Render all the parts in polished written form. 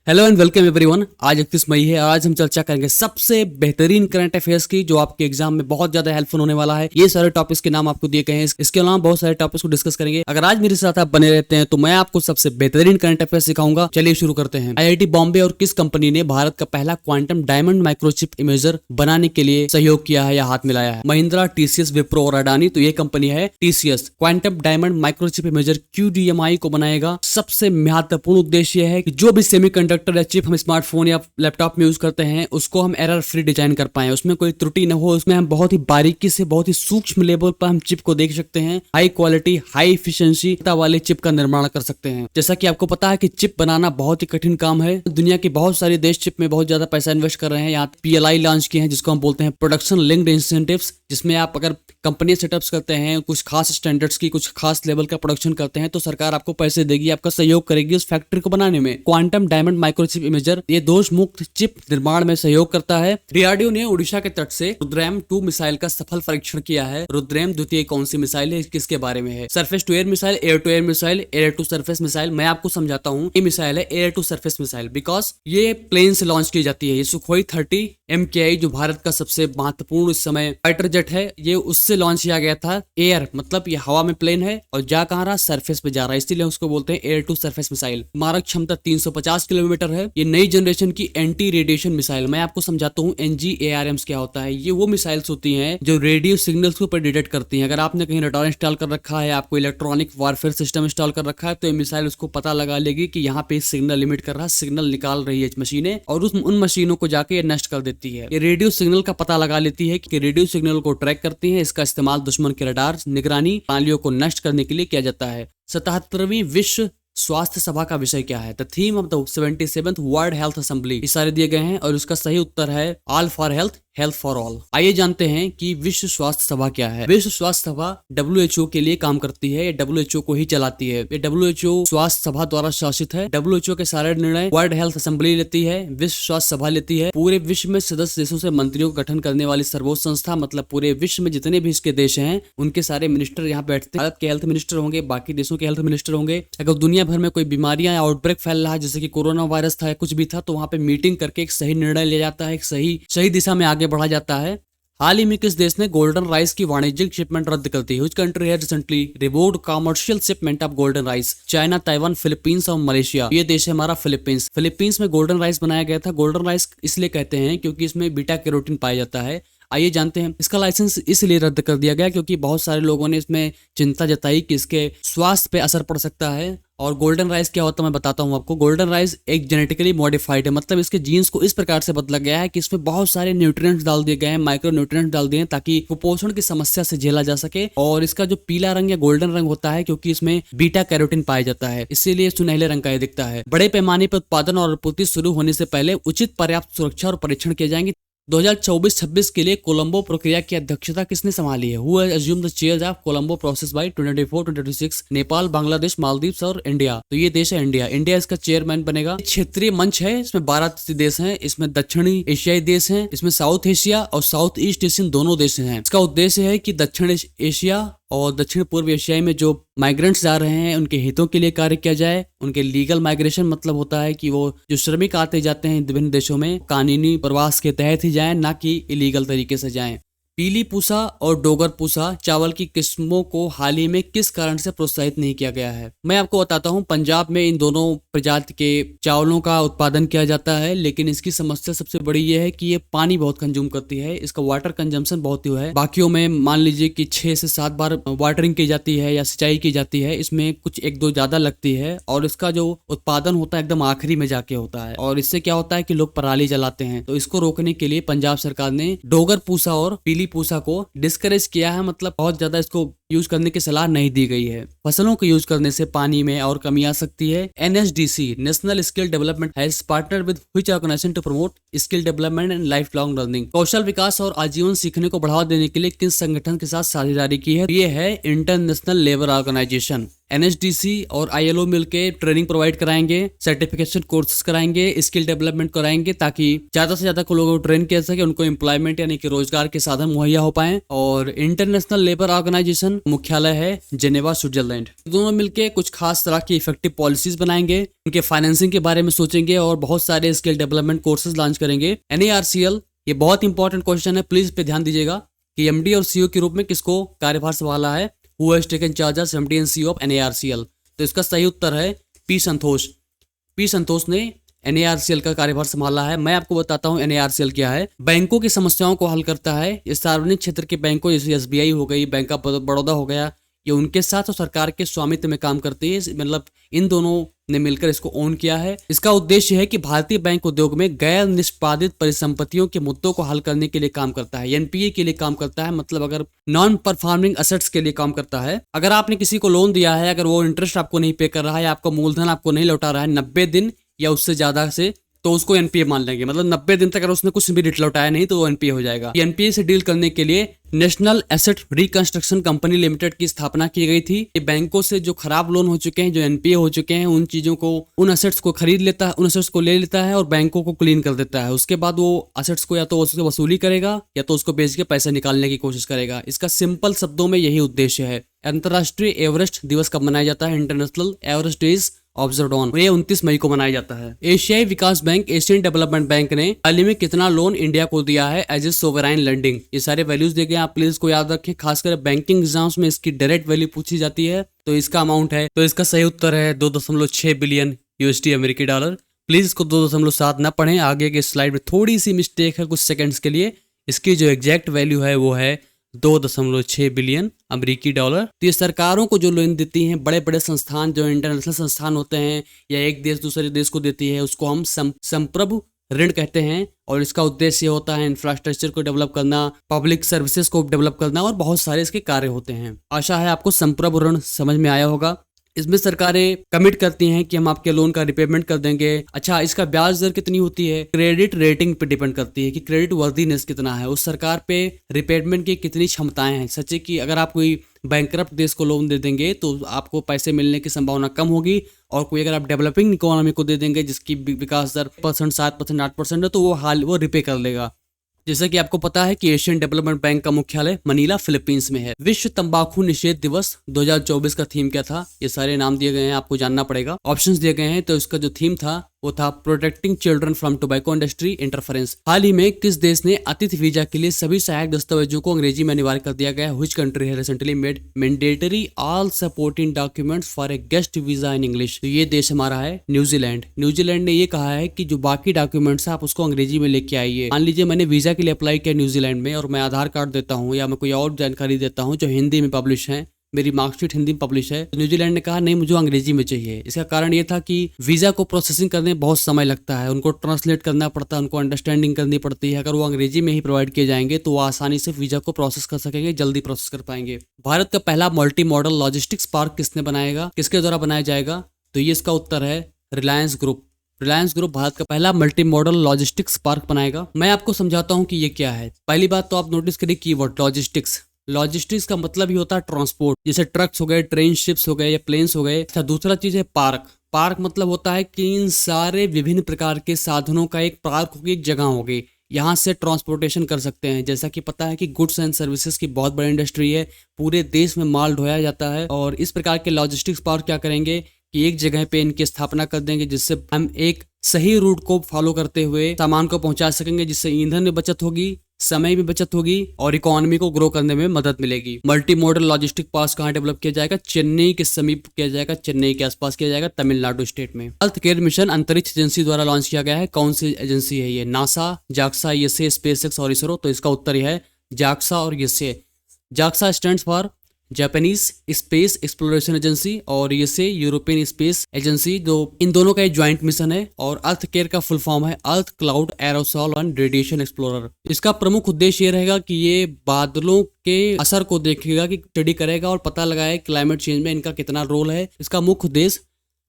Hello and welcome everyone. आज 31 मई है। आज हम चर्चा करेंगे सबसे बेहतरीन करंट अफेयर्स की, जो आपके एग्जाम में बहुत ज्यादा हेल्पफुल होने वाला है। ये सारे टॉपिक्स के नाम आपको दिए गए हैं। इसके अलावा बहुत सारे टॉपिक्स को डिस्कस करेंगे। अगर आज मेरे साथ आप बने रहते हैं तो मैं आपको सबसे बेहतरीन करंट अफेयर्स सिखाऊंगा। चलिए शुरू करते हैं। आईआईटी बॉम्बे और किस कंपनी ने भारत का पहला क्वांटम डायमंड माइक्रोचिप इमेजर बनाने के लिए सहयोग किया है या हाथ मिलाया है? महिंद्रा, टीसीएस, विप्रो और अडानी। तो ये कंपनी है TCS. Quantum diamond microchip imager QDMI को बनाएगा। सबसे महत्वपूर्ण उद्देश्य है कि जो भी सेमीकंडक्टर या चिप हम स्मार्टफोन या लैपटॉप में यूज करते हैं उसको हम एरर फ्री डिजाइन कर पाए, उसमें कोई त्रुटि न हो, उसमें हम बहुत ही बारीकी से बहुत ही सूक्ष्म लेवल पर हम चिप को देख सकते हैं। हाई क्वालिटी, हाई एफिशिएंसी वाले चिप का निर्माण कर सकते हैं। जैसा कि आपको पता है कि चिप बनाना बहुत ही कठिन काम है। दुनिया के बहुत सारे देश चिप में बहुत ज्यादा पैसा इन्वेस्ट कर रहे हैं। यहाँ PLI लॉन्च किए हैं, जिसको हम बोलते हैं प्रोडक्शन लिंक्ड इंसेंटिव्स, जिसमें आप अगर कंपनी सेटअप्स करते हैं, कुछ खास स्टैंडर्ड्स की, कुछ खास लेवल का प्रोडक्शन करते हैं, तो सरकार आपको पैसे देगी, आपका सहयोग करेगी उस फैक्ट्री को बनाने में। क्वांटम डायमंड माइक्रोचिप इमेजर ये दोष मुक्त चिप निर्माण में सहयोग करता है। DRDO ने ओडिशा के तट से रुद्रम 2 मिसाइल का सफल परीक्षण किया है। रुद्रम द्वितीय कौन सी मिसाइल है, किसके बारे में है? Surface to air missile, air to air missile, air to surface missile. मैं आपको समझाता हूँ। ये मिसाइल है air to surface missile, because ये प्लेन से लॉन्च की जाती है। ये सुखोई 30 MKI जो भारत का सबसे महत्वपूर्ण इस समय फाइटर जेट है, ये उससे लॉन्च किया गया था। एयर मतलब ये हवा में प्लेन है और जा कहाँ रहा, सरफेस पे जा रहा है, इसीलिए उसको बोलते हैं एयर टू सरफेस मिसाइल। मारक क्षमता 350 किलोमीटर है। ये नई जनरेशन की एंटी रेडिएशन मिसाइल। मैं आपको समझाता हूँ NGARMs क्या होता है। ये वो मिसाइल्स होती हैं जो रेडियो सिग्नल्स को ऊपर डिटेक्ट करती हैं। अगर आपने कहीं रडार इंस्टॉल कर रखा है, आपको इलेक्ट्रॉनिक वारफेयर सिस्टम इंस्टॉल कर रखा है, तो ये मिसाइल उसको पता लगा लेगी कि यहाँ पे सिग्नल लिमिट कर रहा है, सिग्नल निकाल रही है मशीनें, और उन मशीनों को जाके ये नष्ट कर देती है। ये रेडियो सिग्नल का पता लगा लेती है कि रेडियो सिग्नल को ट्रैक करती है। इसका इस्तेमाल दुश्मन के रडार निगरानी प्रणालियों को नष्ट करने के लिए किया जाता है। 77वीं विश्व स्वास्थ्य सभा का विषय क्या है? The theme of the 77th world health assembly. ये सारे दिए गए हैं और उसका सही उत्तर है all for health, health for all. आइए जानते हैं कि विश्व स्वास्थ्य सभा क्या है। विश्व स्वास्थ्य सभा WHO के लिए काम करती है। ये WHO को ही चलाती है। ये WHO स्वास्थ्य सभा द्वारा शासित है। WHO के सारे निर्णय वर्ल्ड हेल्थ असेंबली लेती है, विश्व स्वास्थ्य सभा लेती है। पूरे विश्व में सदस्य देशों से मंत्रियों का गठन करने वाली सर्वोच्च संस्था, मतलब पूरे विश्व में जितने भी इसके देश हैं उनके सारे मिनिस्टर यहाँ बैठते हैं। भारत के हेल्थ मिनिस्टर होंगे, बाकी देशों के हेल्थ मिनिस्टर होंगे। अगर दुनिया भर में कोई बीमारियां या आउटब्रेक फैल रहा है, जैसे कि कोरोना वायरस था या कुछ भी था, तो वहां पे मीटिंग करके एक सही निर्णय लिया जाता है, एक सही दिशा में आगे बढ़ा जाता है। हाल ही में किस देश ने गोल्डन राइस की वाणिज्यिक शिपमेंट रद्द कर दी? Which country has recently revoked commercial shipment of golden rice? China, Taiwan, Philippines और मलेशिया। ये देश है हमारा फिलीपींस। फिलीपींस में गोल्डन राइस बनाया गया था। गोल्डन राइस इसलिए कहते हैं क्योंकि इसमें बीटा कैरोटीन पाया जाता है। आइए जानते हैं। इसका लाइसेंस इसलिए रद्द कर दिया गया क्योंकि बहुत सारे लोगों ने इसमें चिंता जताई कि इसके स्वास्थ्य पे असर पड़ सकता है। और गोल्डन राइस क्या होता है मैं बताता हूँ आपको। गोल्डन राइस एक जेनेटिकली मॉडिफाइड है, मतलब इसके जीन्स को इस प्रकार से बदला गया है कि इसमें बहुत सारे न्यूट्रिएंट्स डाल दिए गए हैं, माइक्रो न्यूट्रिएंट्स डाल दिए हैं, ताकि कुपोषण की समस्या से झेला जा सके। और इसका जो पीला रंग या गोल्डन रंग होता है क्योंकि इसमें बीटा कैरोटीन पाया जाता है, इसीलिए सुनहले रंग का ये दिखता है। बड़े पैमाने पर उत्पादन और आपूर्ति शुरू होने से पहले उचित पर्याप्त सुरक्षा और परीक्षण किए जाएंगे। 2024-26 के लिए कोलंबो प्रक्रिया की अध्यक्षता किसने संभाली है? Who has assumed the chairs of Colombo process by 2024-2026? Nepal, Bangladesh, Maldives और इंडिया। तो ये देश है इंडिया। इंडिया इसका चेयरमैन बनेगा। क्षेत्रीय मंच है, इसमें 12 देश हैं, इसमें दक्षिणी एशियाई देश हैं, इसमें साउथ एशिया और साउथ ईस्ट एशियन दोनों देश हैं। इसका उद्देश्य है कि दक्षिण एशिया और दक्षिण पूर्व एशिया में जो माइग्रेंट्स जा रहे हैं उनके हितों के लिए कार्य किया जाए। उनके लीगल माइग्रेशन मतलब होता है कि वो जो श्रमिक आते जाते हैं विभिन्न देशों में, कानूनी प्रवास के तहत ही जाएं, ना कि इलीगल तरीके से जाएं। पीली पूसा और डोगर पूसा चावल की किस्मों को हाल ही में किस कारण से प्रोत्साहित नहीं किया गया है? मैं आपको बताता हूं। पंजाब में इन दोनों प्रजाति के चावलों का उत्पादन किया जाता है, लेकिन इसकी समस्या सबसे बड़ी ये है कि ये पानी बहुत कंज्यूम करती है। इसका वाटर कंजम्पशन बहुत ही है। बाकियों में मान लीजिए कि 6 से 7 बार वाटरिंग की जाती है या सिंचाई की जाती है, इसमें कुछ 1-2 ज्यादा लगती है। और इसका जो उत्पादन होता है एकदम आखिरी में जाके होता है, और इससे क्या होता है कि लोग पराली जलाते हैं। तो इसको रोकने के लिए पंजाब सरकार ने डोगर पूसा और पीली पूसा को डिस्करेज किया है, मतलब बहुत ज्यादा इसको यूज करने की सलाह नहीं दी गई है। फसलों को यूज करने से पानी में और कमी आ सकती है। NSDC national skill development has partner with which organization to promote skill development and life long learning? कौशल विकास और आजीवन सीखने को बढ़ावा देने के लिए किस संगठन के साथ साझेदारी की है? ये है इंटरनेशनल लेबर ऑर्गेनाइजेशन। NSDC और ILO मिलकर ट्रेनिंग प्रोवाइड कराएंगे, सर्टिफिकेशन कोर्सेज कराएंगे, स्किल डेवलपमेंट कराएंगे, ताकि ज्यादा से ज्यादा को लोगों को ट्रेन किया सके, उनको एम्प्लॉयमेंट यानी कि रोजगार के साधन मुहैया हो पाए। और इंटरनेशनल लेबर ऑर्गेनाइजेशन मुख्यालय है जेनेवा स्विट्जरलैंड। दोनों मिलकर कुछ खास तरह की इफेक्टिव पॉलिसीज बनाएंगे, उनके फाइनेंसिंग के बारे में सोचेंगे और बहुत सारे स्किल डेवलपमेंट कोर्सेज लॉन्च करेंगे। NARCL, ये बहुत इंपॉर्टेंट क्वेश्चन है, प्लीज पे ध्यान दीजिएगा कि MD और CEO के रूप में किसको कार्यभार संभाला है। Who has taken charge as MD and CEO of NARCL? तो इसका सही उत्तर है P संतोष। P संतोष ने NARCL का कार्यभार संभाला है। मैं आपको बताता हूँ NARCL क्या है। बैंकों की समस्याओं को हल करता है। ये सार्वजनिक क्षेत्र के बैंकों जैसे SBI हो गई, बैंक ऑफ बड़ौदा हो गया, ये उनके साथ और सरकार के स्वामित्व में काम करती है। मतलब इन दोनों ने मिलकर इसको ओन किया है। इसका उद्देश्य है कि भारतीय बैंक उद्योग में गैर निष्पादित परिसंपत्तियों के मुद्दों को हल करने के लिए काम करता है। NPA के लिए काम करता है, मतलब अगर नॉन परफॉर्मिंग असेट्स के लिए काम करता है। अगर आपने किसी को लोन दिया है, अगर वो इंटरेस्ट आपको नहीं पे कर रहा है, आपका मूलधन आपको नहीं लौटा रहा है 90 दिन या उससे ज्यादा से, तो उसको NPA मान लेंगे। मतलब 90 दिन तक अगर उसने कुछ भी लौटाया नहीं तो वो NPA हो जाएगा। NPA से डील करने के लिए national asset reconstruction company limited की स्थापना की गई थी। ये बैंकों से जो खराब लोन हो चुके हैं, जो NPA हो चुके हैं, उन चीजों को, उन एसेट्स को खरीद लेता है, उन एसेट्स को ले लेता है और बैंकों को क्लीन कर देता है। उसके बाद वो एसेट्स को या तो उससे वसूली करेगा या तो उसको बेच के पैसे निकालने की कोशिश करेगा। इसका सिंपल शब्दों में यही उद्देश्य है। अंतर्राष्ट्रीय एवरेस्ट दिवस कब मनाया जाता है? International Everest days observed on, ये 29 मई को मनाया जाता है। एशियाई विकास बैंक, एशियन डेवलपमेंट बैंक ने हाल ही में कितना लोन इंडिया को दिया है एज ए सोवराइन लेंडिंग? ये सारे वैल्यूज देखे, आप प्लीज को याद रखें। खासकर बैंकिंग एग्जाम्स में इसकी डायरेक्ट वैल्यू पूछी जाती है। तो इसका अमाउंट है, तो इसका सही उत्तर है 2.6 बिलियन USD अमेरिकी डॉलर। प्लीज इसको 2.7 ना पढ़ें, आगे के स्लाइड में थोड़ी सी मिस्टेक है कुछ सेकंड्स के लिए। इसकी जो एग्जैक्ट वैल्यू है वो है 2.6 बिलियन अमेरिकी डॉलर। तो ये सरकारों को जो लोन देती हैं, बड़े बड़े संस्थान जो इंटरनेशनल संस्थान होते हैं या एक देश दूसरे देश को देती है, उसको हम संप्रभु ऋण कहते हैं। और इसका उद्देश्य होता है इंफ्रास्ट्रक्चर को डेवलप करना, पब्लिक सर्विसेज को डेवलप करना और बहुत सारे इसके कार्य होते हैं। आशा है आपको संप्रभु ऋण समझ में आया होगा। इसमें सरकारें कमिट करती हैं कि हम आपके लोन का रिपेमेंट कर देंगे। अच्छा, इसका ब्याज दर कितनी होती है? क्रेडिट रेटिंग पे डिपेंड करती है कि क्रेडिट वर्दीनेस कितना है, उस सरकार पे रिपेमेंट की कितनी क्षमताएं हैं। सच है कि अगर आप कोई बैंकरप्ट देश को लोन दे देंगे तो आपको पैसे मिलने की संभावना कम होगी, और कोई अगर आप डेवलपिंग इकोनॉमी को दे देंगे जिसकी विकास दर 7%, 8% है, तो वो रिपे कर लेगा। जैसे कि आपको पता है कि एशियन डेवलपमेंट बैंक का मुख्यालय मनीला फिलीपींस में है। विश्व तंबाकू निषेध दिवस 2024 का थीम क्या था? ये सारे नाम दिए गए हैं, आपको जानना पड़ेगा। ऑप्शंस दिए गए हैं। तो इसका जो थीम था वो था protecting children from tobacco industry interference. हाल ही में किस देश ने अतिथि वीजा के लिए सभी सहायक दस्तावेजों को अंग्रेजी में अनिवार्य कर दिया गया? व्हिच कंट्री है recently made mandatory all supporting documents for a guest visa in English? तो ये देश हमारा है न्यूजीलैंड। न्यूजीलैंड ने ये कहा है कि जो बाकी डॉक्यूमेंट्स है आप उसको अंग्रेजी में लेके आइए। मान लीजिए मैंने वीजा के लिए अप्लाई किया न्यूजीलैंड में और मैं आधार कार्ड देता हूँ या मैं कोई और जानकारी देता हूँ जो हिंदी में पब्लिश है, मेरी मार्कशीट हिंदी में पब्लिश है, तो न्यूजीलैंड ने कहा नहीं, मुझे अंग्रेजी में चाहिए। इसका कारण ये था कि वीजा को प्रोसेसिंग करने में बहुत समय लगता है, उनको ट्रांसलेट करना पड़ता है, उनको अंडरस्टैंडिंग करनी पड़ती है। अगर वो अंग्रेजी में ही प्रोवाइड किए जाएंगे तो वो आसानी से वीजा को प्रोसेस कर सकेंगे, जल्दी प्रोसेस कर पाएंगे। भारत का पहला मल्टी मॉडल लॉजिस्टिक्स पार्क किसने बनाएगा, किसके द्वारा बनाया जाएगा? तो ये इसका उत्तर है रिलायंस ग्रुप। रिलायंस ग्रुप भारत का पहला मल्टी मॉडल लॉजिस्टिक्स पार्क बनाएगा। मैं आपको समझाता हूँ कि ये क्या है। पहली बात तो आप नोटिस करिए कीवर्ड लॉजिस्टिक्स। लॉजिस्टिक्स का मतलब ही होता है ट्रांसपोर्ट, जैसे ट्रक्स हो गए, ट्रेन, शिप्स हो गए या प्लेन्स हो गए। अच्छा, दूसरा चीज है पार्क। पार्क मतलब होता है कि इन सारे विभिन्न प्रकार के साधनों का एक पार्क होगी, एक जगह होगी, यहाँ से ट्रांसपोर्टेशन कर सकते हैं। जैसा कि पता है कि गुड्स एंड सर्विसेज की बहुत बड़ी इंडस्ट्री है, पूरे देश में माल ढोया जाता है, और इस प्रकार के लॉजिस्टिक्स पार्क क्या करेंगे कि एक जगह पे इनकी स्थापना कर देंगे, जिससे हम एक सही रूट को फॉलो करते हुए सामान को पहुंचा सकेंगे, जिससे ईंधन में बचत होगी, समय में बचत होगी और इकोनॉमी को ग्रो करने में मदद मिलेगी। मल्टी मॉडल लॉजिस्टिक पार्क कहाँ डेवलप किया जाएगा? चेन्नई के समीप किया जाएगा, चेन्नई के आसपास किया जाएगा, तमिलनाडु स्टेट में। हेल्थ केयर मिशन अंतरिक्ष एजेंसी द्वारा लॉन्च किया गया है। कौन सी एजेंसी है ये? नासा, जाक्सा, ISA, स्पेसएक्स और इसरो। तो इसका उत्तर है जाक्सा और ISA। JAXA stands for Japanese space exploration agency और ISA यूरोपियन स्पेस एजेंसी, जो इन दोनों का एक ज्वाइंट मिशन है। और अर्थ केयर का फुल फॉर्म है earth cloud aerosol and radiation explorer. इसका प्रमुख उद्देश्य ये रहेगा कि ये बादलों के असर को देखेगा, कि स्टडी करेगा और पता लगाए क्लाइमेट चेंज में इनका कितना रोल है। इसका मुख्य उद्देश्य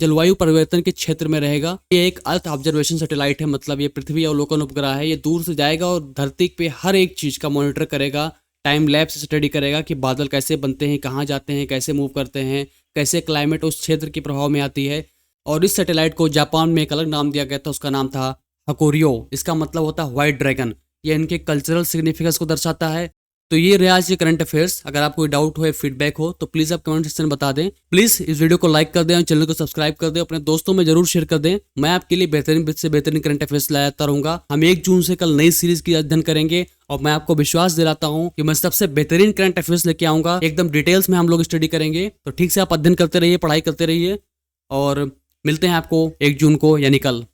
जलवायु परिवर्तन के क्षेत्र में रहेगा। ये एक अर्थ ऑब्जर्वेशन सैटेलाइट है, मतलब ये पृथ्वी अवलोकन उपग्रह है। ये दूर से जाएगा और धरती पे हर एक चीज का मॉनिटर करेगा, टाइम लैप्स स्टडी करेगा कि बादल कैसे बनते हैं, कहाँ जाते हैं, कैसे मूव करते हैं, कैसे क्लाइमेट उस क्षेत्र के प्रभाव में आती है। और इस सैटेलाइट को जापान में एक अलग नाम दिया गया था, उसका नाम था हकोरियो। इसका मतलब होता है व्हाइट ड्रैगन। ये इनके कल्चरल सिग्निफिकेंस को दर्शाता है। तो ये रहे आज के करंट अफेयर्स। अगर आपको कोई डाउट हो या फीडबैक हो तो प्लीज आप कमेंट सेक्शन में बता दें। प्लीज इस वीडियो को लाइक कर दें और चैनल को सब्सक्राइब कर दें, अपने दोस्तों में जरूर शेयर कर दें। मैं आपके लिए बेहतरीन से बेहतरीन करंट अफेयर्स लाता रहूंगा। हम 1 जून से कल नई सीरीज की अध्ययन करेंगे और मैं आपको विश्वास दिलाता हूं कि मैं सबसे बेहतरीन करंट अफेयर्स लेके आऊंगा। एकदम डिटेल्स में हम लोग स्टडी करेंगे। तो ठीक से आप अध्ययन करते रहिए, पढ़ाई करते रहिए और मिलते हैं आपको 1 जून को यानी कल।